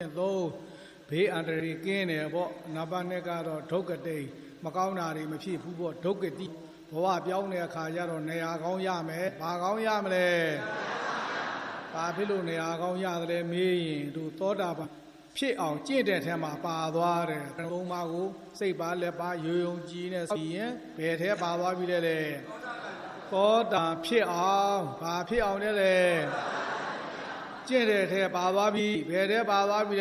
though be under the gain about Nabanegado, Tokate, Macauna, Machi, Pubo, Tokati, Boa, Bione, Kayaro, Neagon Yame, Bagon Yamle, Babilu, Neagon Yadre, me, do Toda, Pit out, Jade, Tema, Padware, Romago, say Balepa, Yung, Genius, Bete, Badwabile, Toda, Pit out, Papi on the lane. ကျင့်တဲ့ထဲပါသွားပြီဘယ်ထဲပါသွားပြီ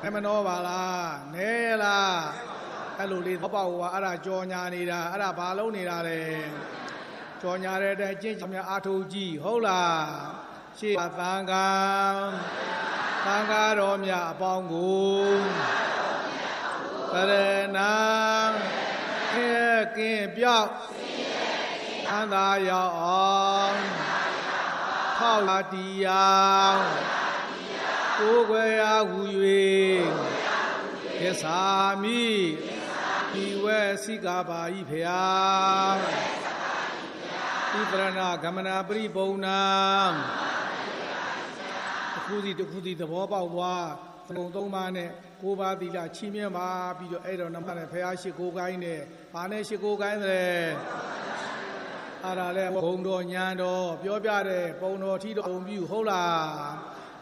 လဲမနှောပါလားနဲလားအဲ့လိုလေးသဘောပေါက်ဟောအဲ့ဒါကြော်ညာနေတာအဲ့ဒါဘာလုံးနေတာလဲကြော်ညာတဲ့တဲ့ကျင့်ကြံများအားထုတ်ကြည့်ဟုတ်လားရှေ့သံဃာတော်များအပေါင်းကိုကရဏခဲကင်းပြောက်အန္တာရောက်အောင်ထောက်လာတရားကိုယ်ွယ်ရာဟူ၍သစ္စာမိဒီဝဲစိကပါဤဖျားဣပရဏဂမနာပရိပုံနာတစ်ခုစီသဘောပေါက်သွားသုံးသုံးပါးနဲ့ကိုးပါးသီလချီးမြှင့်ပါပြီးတော့အဲ့တော့နမနဲ့ဖျားရှိကိုးကိုင်းနဲ့ဘာနဲ့ရှိကိုးကိုင်းတယ်အဲ့ဒါလဲဘုံတော်ညာတော်ပြောပြတဲ့ပုံတော်ထီတော်ဘုံပြုဟုတ်လား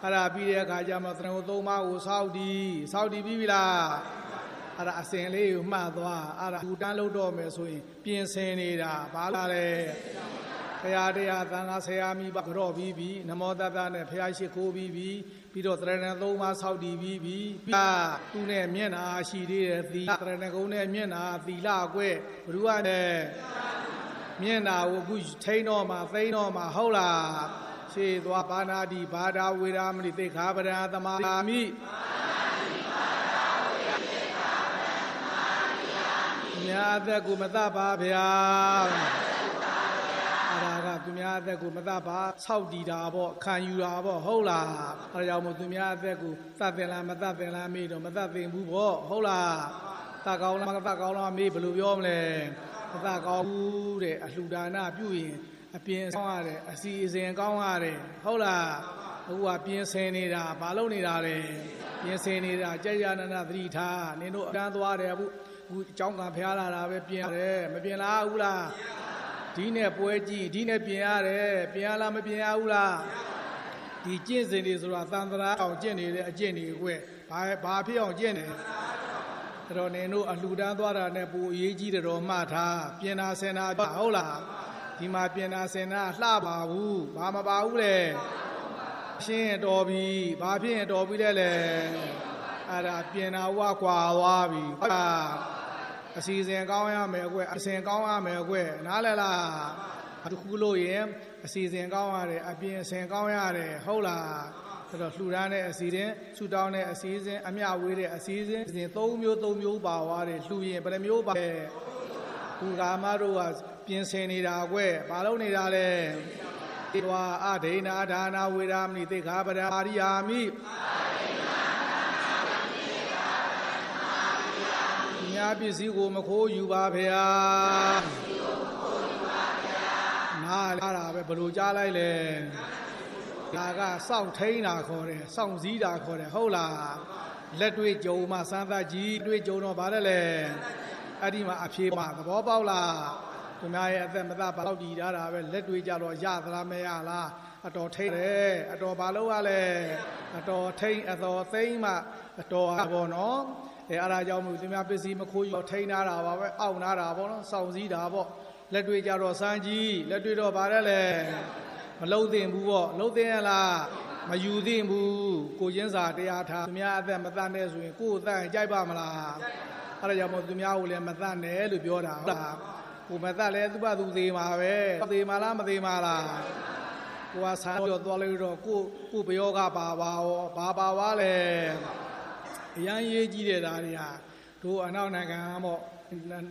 အဲ့ဒါပြီးတဲ့အခါကျမှသံဃာသုံးပါးကိုစောက်တည်ပြီးပြီလားအဲ့ဒါအစဉ်လေးကိုမှတ်သွားအဲ့ဒါဘူတန်းလို့တော့မယ်ဆိုရင်ပြင်ဆင်နေတာဘာလာလဲဘုရားတရားသံဃာဆရာမိဘကြော့ပြီးပြီနမောတတ္တနဲ့ဘုရားရှိခိုးပြီးတော့တရဏသုံးပါးစောက်တည်ပြီးပြီသူနဲ့မျက်နာရှိသေးတယ်သီလတရဏဂုံနဲ့မျက်နာသီလကွဲဘ누구ကနဲ့မျက်နာကိုအခုထိန်းတော့မှသိန်းတော့မှဟုတ်လားရှေ့သွားပါဏာတိဘာဒဝေရမဏိသိက္ခာပဒံသမာမိမြတ်အသက်ကိုမတတ်ပါဗျာအဲ့ဒါကသူများအသက်ကိုမတတ်ပါဆောက်တည်တာပေါ့ခံယူတာပေါ့ဟုတ်လားအဲ့ဒါကြောင့်မို့သူများအသက်ကိုတတ်တယ်လားမတတ်တယ်လားမေးတော့မတတ်သင်ဘူးပေါ့ဟုတ်လားတတ်ကောင်းလားမတတ်ကောင်းလားမေးဘယ်လိုပြောမလဲမတတ်ကောင်းဘူးတဲ့အလှူဒါနပြုရင်အပြင်ဆောင်ရတယ်အစီအစဉ်ကောင်းရတယ်ဟုတ်လားအခုကပြင်ဆင်နေတာမလုပ်နေတာလေပြင်ဆင်နေတာကြာကြာနာနာသတိထားနင်တို့အတန်းသွားတယ်အခုအကြောင်းကဖျားလာတာပဲပြင်ရတယ်မပြင်လားဘူးလားဒီနဲ့ပွဲကြည့်ဒီနဲ့ပြင်ရတယ်ပြင်ရလားမပြင်ရဘူးလားဒီကျင့်စဉ်တွေဆိုတာသံသရာအောင်ကျင့်နေတဲ့အကျင့်တွေကွဘာဖြစ်အောင်ကျင့်နေအဲ့တော့နင်တို့အလှူဒန်းသွားတာနဲ့ပူအရေးကြီးတယ်တော့မှတ်ထားပြင်တာဆင်တာဟုတ်လားဒီမှာပြင်တာဆင်တာလှပါဘူးဘာမပါဘူးလေရှင်းတော်ပြီဘာဖြစ်ရင်တော်ပြီလဲအဲ့ဒါပြင်တာဝကွာသွားပြီဟုတ်လားအစီအစဉ်ကောင်းရမယ်ကွအစဉ်ကောင်းရမယ်ကွနားလဲလားတစ်ခုလို့ရင်အစီအစဉ်ကောင်းရတယ်အပြင်အစဉ်ကောင်းရတယ်ဟုတ်လားအဲ့တော့လှူဒန်းတဲ့အစီအစဉ်ဆူတောင်းတဲ့အစီအစဉ်အမျှဝေးတဲ့အစီအစဉ်၃မျိုးပါသွားတယ်လှူရင်ဘယ်နှမျိုးပါလဲသူကာမတို့ကပြင်ဆင်နေတာကွဘာလို့နေတာလဲဧဝါအဒိဏဒါနာဝေရမဏိသိက္ခာပဒအာရိယာမိမြတ်ပစ္စည်းကိုမခိုးယူပါဗျာနားလာတာပဲဘယ်လိုကြားလိုက်လဲဒါကစောင့်ထိန်တာခေါ်တယ်စောင့်စည်းတာခေါ်တယ်ဟုတ်လားလက်တွေ့ကြုံမှစမ်းသပ်ကြည့်တွေ့ကြုံတော့ဗါတယ်လေအဲ့ဒီမှာအဖြေမှာသဘောပေါက်လားသူများရဲ့အသက်မသားပါတော့တည်ထားတာပဲလက်တွေ့ကြတော့ရသလားမရလားအတော်ထိန်တယ်အတော်ဘာလို့ရလဲအတော်ထိန်အတော်သိမ့်မှအတော်ဘောနော်အဲ့ဒါကြောင့်မို့သူများပစ္စည်းမခိုးယူထိန်ထားတာပါပဲအောင့်ထားတာပေါ့နော်စောင့်စည်းတာပေါ့လက်တွေ့ကြတော့စမ်းကြည့်လက်တွေ့တော့ဗါတယ်လေမလုံးသင့်ဘူးပေါ့လုံးသင့်ရလားမယူသင့်ဘူးကိုချင်းစာတရားထားသူများအသက်မတတ်နဲ့ဆိုရင်ကိုယ်အသက်ကြိုက်ပါမလားအဲ့ဒါကြောင့်မို့သူများကိုလည်းမတတ်နဲ့လို့ပြောတာဟုတ်လားကိုမတတ်လဲသူ့ဘာသူသေးမှာပဲသေးမှာလားမသေးမှာလားကိုကဆန်းပြောသွားလို့တော့ကိုဘယောကပါရောဘာပါဝါလဲအရန်ရေးကြည့်တဲ့ဓာတ်တွေဟာတို့အနောက်နိုင်ငံပေါ့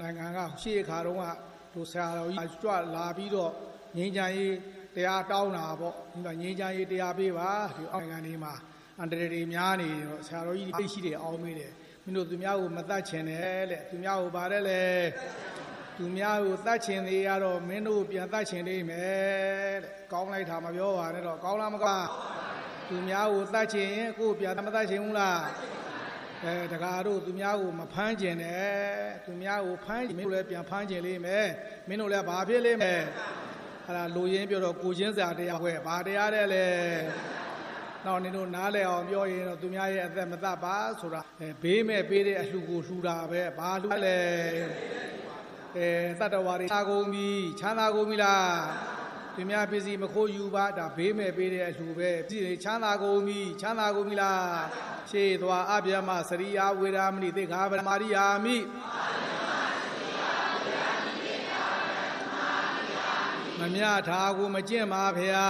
နိုင်ငံကရှေ့ခါတုန်းကတို့ဆရာတော်ကြီးကြွလာပြီးတော့ငြိမ်းချမ်းရေးတရားတောင်းတာပေါ့ဒီမှာငြိမ်းချမ်းရေးတရားပေးပါဒီအောက်နိုင်ငံတွေမှာအန္တရာယ်တွေများနေတော့ဆရာတော်ကြီးသိရှိတယ်အောင်းမေးတယ်မင်းတို့သူများကိုမတတ်ချင်တယ်တဲ့သူများကိုပါတယ်လေသူများကိုတတ်ချင်သေးရတော့မင်းတို့ပြန်တတ်ချင်နေမယ်တဲ့ကောင်းလိုက်တာမပြောပါနဲ့တော့ကောင်းလားမကောင်း သူများကိုတတ်ချင်ရင်ကိုပြမတတ်ချင်ဘူးလားတကားတို့သူများကိုမဖမ်းကျင်နဲ့သူများကိုဖမ်းမင်းတို့လည်းပြန်ဖမ်းကျင်လိမ့်မယ်မင်းတို့လည်းဘာဖြစ်လိမ့်မယ်အဲ့ဒါလူရင်းပြောတော့ကိုချင်းစာတရားခွဲဘာတရားတဲ့လဲနောက်နင်တို့နားလဲအောင်ပြောရင်တော့သူများရဲ့အသက်မတတ်ပါဆိုတာဘေးမဲ့ပေးတဲ့အလှူကိုလှူတာပဲဘာလှူလဲတတ္တဝါတွေချာကုန်ပြီချမ်းသာကုန်ပြီလားသူများပစ္စည်းမခိုးယူပါဒါဘေးမဲ့ပေးတဲ့အလှူပဲပြည်ချမ်းသာကုန်ပြီချမ်းသာကုန်ပြီလားရှေးသွားအပြမစရိယာဝေဒာမဏိသေခာပရမရိယာမိမမြထားကိုမကျင့်ပါဗျာ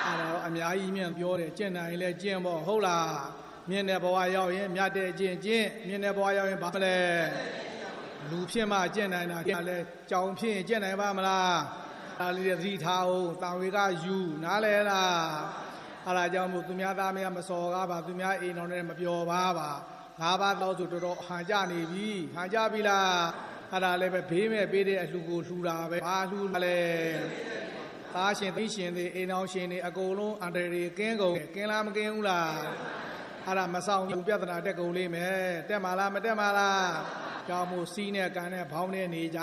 အဲ့တော့အများကြီးမြင်ပြောတယ်ကျင့်နိုင်လဲကျင့်ဖို့ဟုတ်လားမြင့်တဲ့ဘဝရောက်ရင်မြတ်တဲ့ကျင့်မြင့်တဲ့ဘဝရောက်ရင်ဘာလဲလူဖြစ်မှကျင့်နိုင်တာလဲကြောင်ဖြစ်ရင်ကျင့်နိုင်ပါမလားဒါလေးသတိထားအောင်တာဝေကယူနားလဲလားအဲ့ဒါကြောင့်မို့သူများသားများမစော်ကားပါသူများအိမ်တော်နဲ့မပျော်ပါ၅ပါးတော့ဆိုတော်တော်ဟန်ကြနေပြီဟန်ကြပြီလားအဲ့ဒါလည်းပဲဘေးမဲ့ပေးတဲ့အလှူကိုလှူတာပဲဘာလှူလဲသားရှင်သိရှင်တွေအိမ်တော်ရှင်တွေအကုန်လုံးအန္တရာယ်ကင်းကုန်ကင်းလားမကင်းဘူးလားအဲ့ဒါမဆောင်ဘူးပြဿနာတက်ကုန်လိမ့်မယ်တက်မှာလားမတက်မှာလားကြောင့်မို့စီးနဲ့ကန်နဲ့ဘောင်းနဲ့နေကြ